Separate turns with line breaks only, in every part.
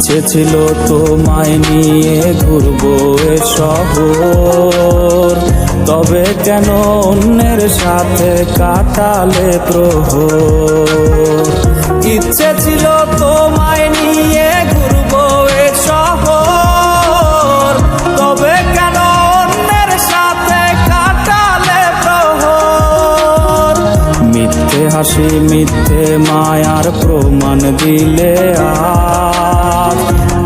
ইচ্ছে ছিল তোমায় নিয়ে ঘুরবো এ শহর, তবে কেন অন্যের সাথে কাটালে প্রহর। ইচ্ছে ছিল তোমায় নিয়ে ঘুরবো এ শহর, তবে কেন অন্যের সাথে কাটালে প্রহর। মিথ্যে হাসি মিথ্যে মায়ার প্রমাণ দিলে আজ,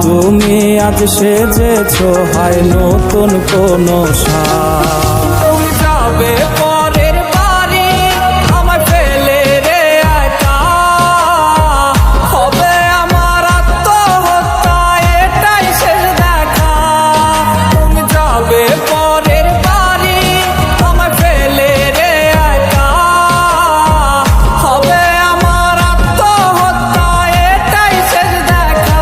তুমি আজ সেজেছো হায় নতুন কোন সাজ। তুমি যাবে পরের বাড়ি আমায় ফেলে রে একা, হবে আমার আত্মহত্যা এটাই শেষ দেখা। তুমি যাবে পরের বাড়ি আমায় ফেলে রে একা, হবে আমার আত্মহত্যা এটাই শেষ দেখা।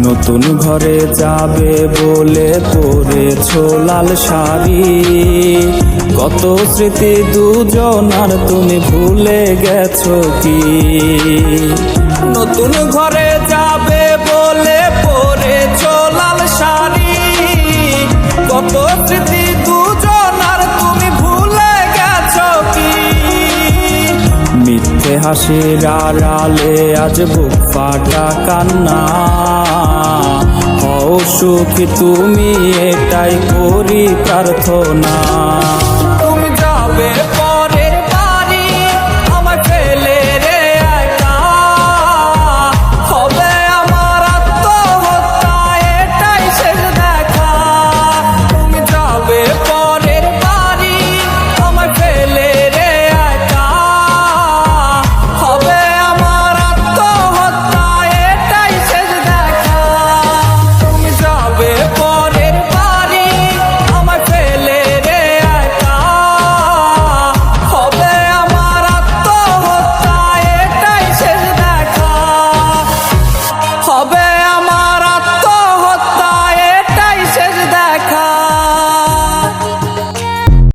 নতুন ঘরে যাবে বলে পরেছো লাল শাড়ি, কত স্মৃতি দুজনার তুমি ভুলে গেছো কি। নতুন ঘরে যাবে বলে পরেছো লাল শাড়ি, কত স্মৃতি দুজনার তুমি ভুলে গেছো কি। মিথ্যে হাসির আড়ালে আজ বুক ফাটা কান্না, হও সুখী তুমি এটাই করি প্রার্থনা।